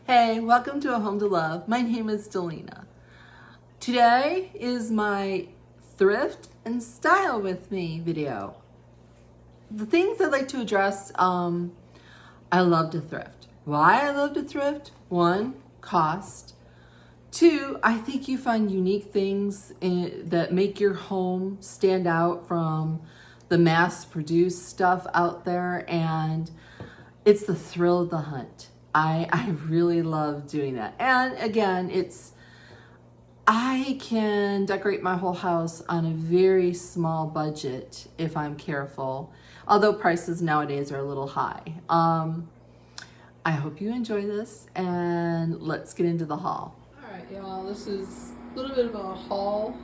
Hey, welcome to A Home to Love. My name is Delina. Today is my Thrift and Style with Me video. The things I'd like to address, I love to thrift. Why I love to thrift? One, cost. Two, I think you find unique things that make your home stand out from the mass-produced stuff out there, and it's the thrill of the hunt. I really love doing that. And again, I can decorate my whole house on a very small budget if I'm careful, although prices nowadays are a little high. I hope you enjoy this, and let's get into the haul. All right, y'all, this is a little bit of a haul.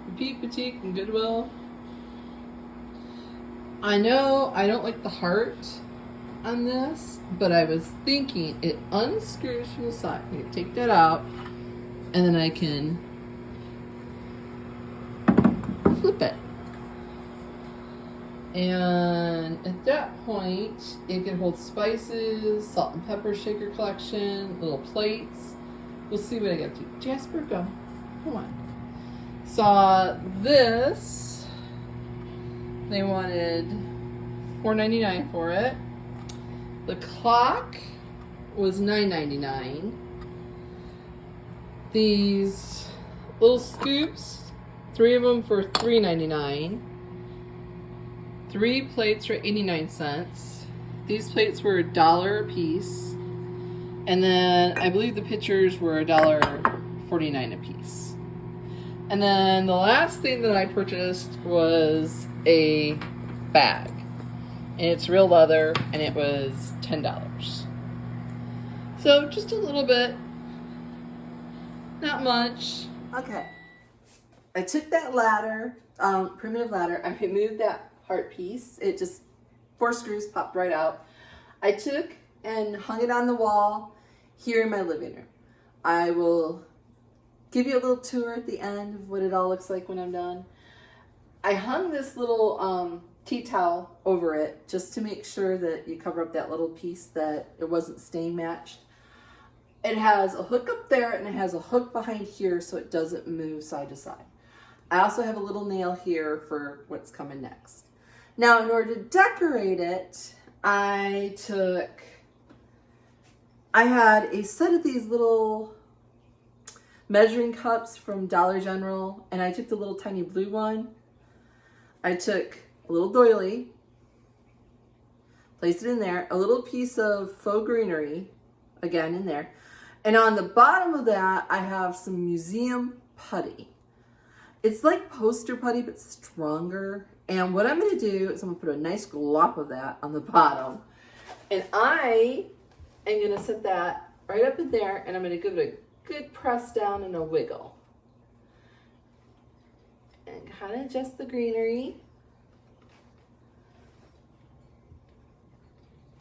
Repeat Boutique and Goodwill. I know I don't like the heart on this, but I was thinking it unscrews from the side. I can take that out, and then I can flip it. And at that point, it can hold spices, salt and pepper shaker collection, little plates. We'll see what I get to. Jasper, go. Come on. Saw this. They wanted $4.99 for it. The clock was $9.99. These little scoops, 3 of them for $3.99. 3 plates for 89 cents. These plates were $1 a piece. And then I believe the pitchers were $1.49 a piece. And then the last thing that I purchased was a bag. And it's real leather, and it was $10. So just a little bit, not much. Okay, I took that ladder, primitive ladder, I removed that heart piece. It just, 4 screws popped right out. I took and hung it on the wall here in my living room. I will give you a little tour at the end of what it all looks like when I'm done. I hung this little tea towel over it just to make sure that you cover up that little piece, that it wasn't stain matched. It has a hook up there, and it has a hook behind here so it doesn't move side to side. I also have a little nail here for what's coming next. Now, in order to decorate it, I had a set of these little measuring cups from Dollar General, and I took the little tiny blue one. I took a little doily, placed it in there, a little piece of faux greenery, again in there, and on the bottom of that I have some museum putty. It's like poster putty but stronger, and what I'm going to do is I'm going to put a nice glop of that on the bottom, and I am going to set that right up in there, and I'm going to give it a good press down and a wiggle. And kind of adjust the greenery.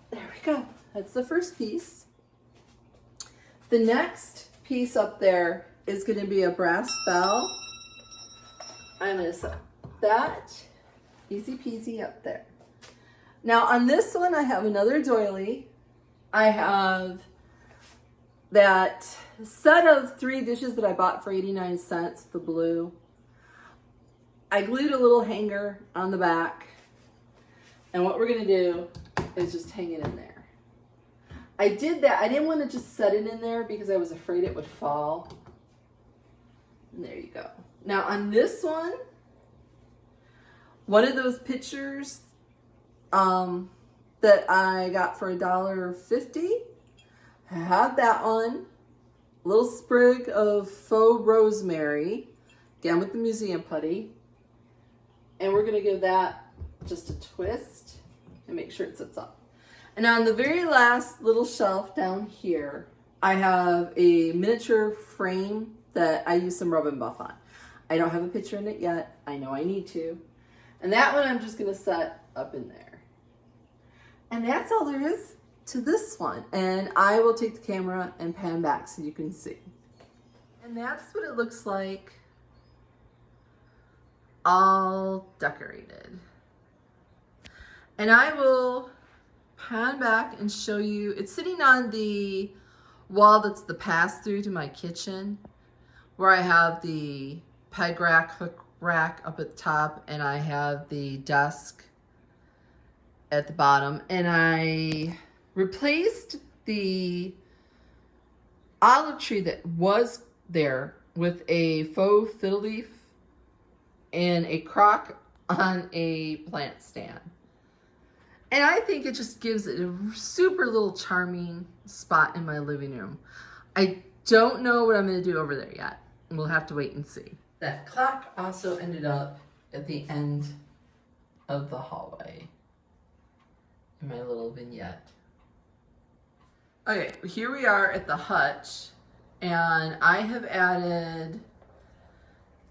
There we go. That's the first piece. The next piece up there is going to be a brass bell. I'm going to set that easy peasy up there. Now on this one I have another doily. I have that set of 3 dishes that I bought for 89 cents, the blue. I glued a little hanger on the back, and what we're going to do is just hang it in there. I did that. I didn't want to just set it in there because I was afraid it would fall. And there you go. Now on this one of those pictures that I got for $1.50, I have that one. A little sprig of faux rosemary, again with the museum putty. And we're going to give that just a twist and make sure it sits up. And on the very last little shelf down here, I have a miniature frame that I use some rub and buff on. I don't have a picture in it yet. I know I need to. And that one I'm just going to set up in there. And that's all there is to this one. And I will take the camera and pan back so you can see. And that's what it looks like all decorated. And I will pan back and show you. It's sitting on the wall that's the pass-through to my kitchen, where I have the peg rack, hook rack up at the top, and I have the desk at the bottom. And I replaced the olive tree that was there with a faux fiddle leaf and a crock on a plant stand. And I think it just gives it a super little charming spot in my living room. I don't know what I'm going to do over there yet. We'll have to wait and see. That clock also ended up at the end of the hallway in my little vignette. Okay, here we are at the hutch, and I have added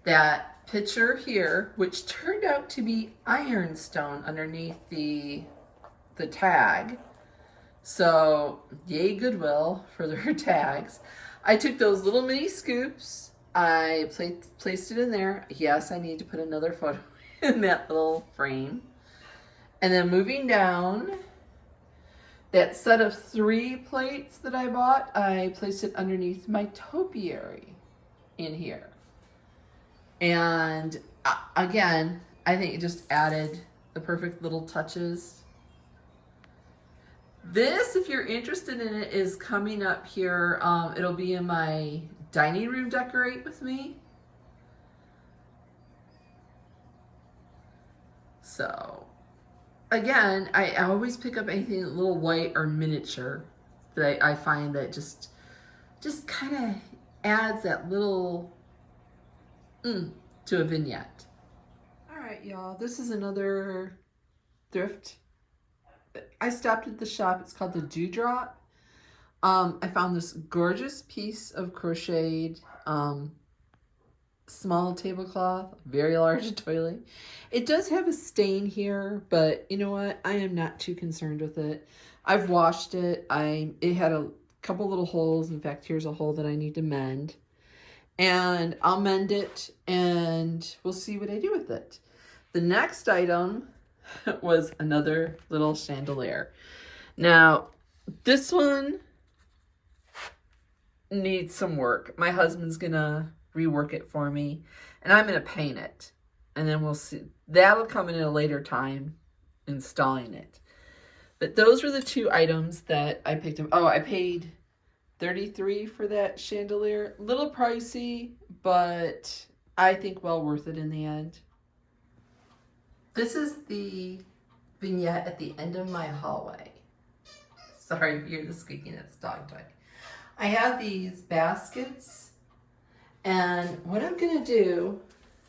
that picture here, which turned out to be ironstone underneath the tag. So yay Goodwill for their tags. I took those little mini scoops, I placed it in there. Yes, I need to put another photo in that little frame. And then moving down, that set of 3 plates that I bought, I placed it underneath my topiary in here. And again, I think it just added the perfect little touches. This, if you're interested in it, is coming up here. It'll be in my dining room decorate with me. So, again, I always pick up anything a little white or miniature that I find that just kind of adds that little to a vignette. All right, y'all, this is another thrift. I stopped at the shop. It's called the Dewdrop. I found this gorgeous piece of crocheted small tablecloth, very large toilet. It does have a stain here, but you know what? I am not too concerned with it. I've washed it. It had a couple little holes. In fact, here's a hole that I need to mend. And I'll mend it and we'll see what I do with it. The next item was another little chandelier. Now, this one needs some work. My husband's gonna rework it for me, and I'm gonna paint it, and then we'll see. That'll come in at a later time, installing it. But those were the 2 items that I picked up. Oh, I paid $33 for that chandelier. A little pricey, but I think well worth it in the end. This is the vignette at the end of my hallway. Sorry if you hear the squeaking, that's dog toy. I have these baskets, and what I'm gonna do,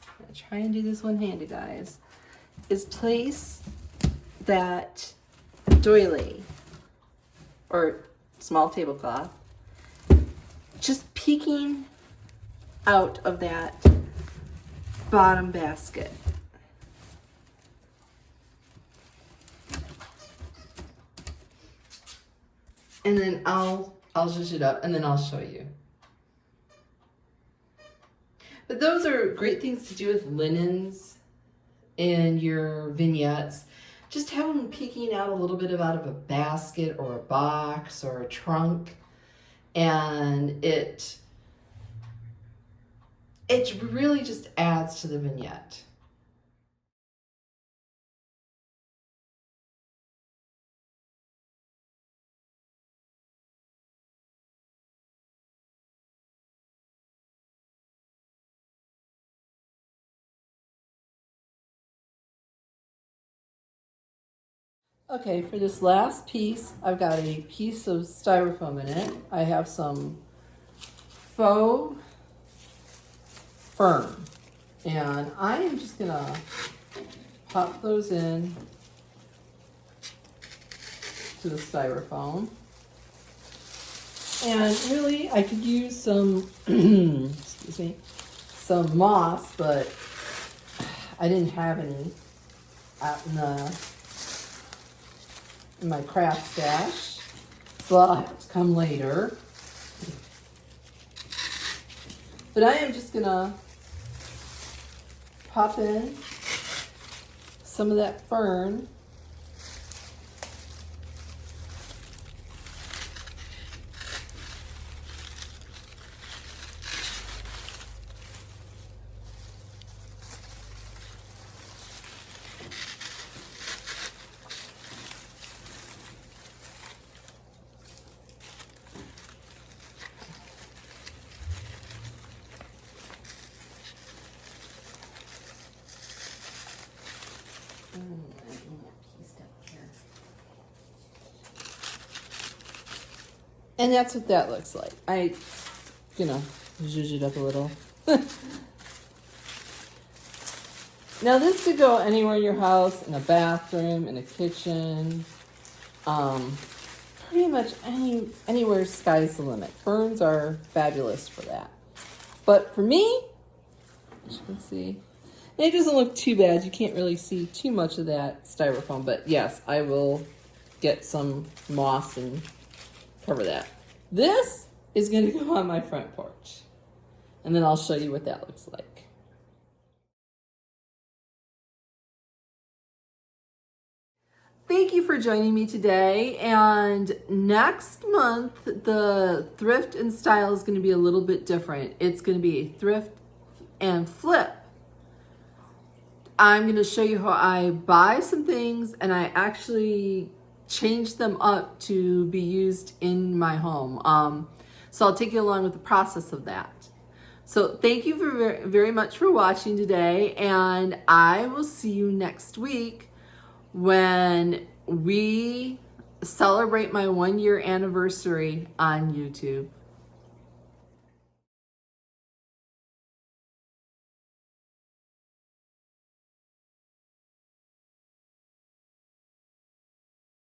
I'm gonna try and do this one-handed, guys, is place that doily, or small tablecloth, just peeking out of that bottom basket. And then I'll zhuzh it up and then I'll show you. But those are great things to do with linens in your vignettes. Just have them peeking out a little bit out of a basket or a box or a trunk. And it really just adds to the vignette. Okay, for this last piece, I've got a piece of styrofoam in it. I have some faux fern, and I am just gonna pop those in to the styrofoam. And really, I could use some, excuse me, some moss, but I didn't have any out in my craft stash, so I'll have to come later. But I am just gonna pop in some of that fern And that's what that looks like. I, zhuzh it up a little. Now this could go anywhere in your house, in a bathroom, in a kitchen, pretty much anywhere. Sky's the limit. Ferns are fabulous for that. But for me, as you can see, it doesn't look too bad. You can't really see too much of that styrofoam, but yes, I will get some moss and cover that. This is going to go on my front porch, and then I'll show you what that looks like. Thank you for joining me today, and next month the Thrift and Style is going to be a little bit different. It's going to be a thrift and flip. I'm going to show you how I buy some things and I actually change them up to be used in my home. So I'll take you along with the process of that. So thank you very much for watching today, and I will see you next week when we celebrate my 1-year anniversary on YouTube.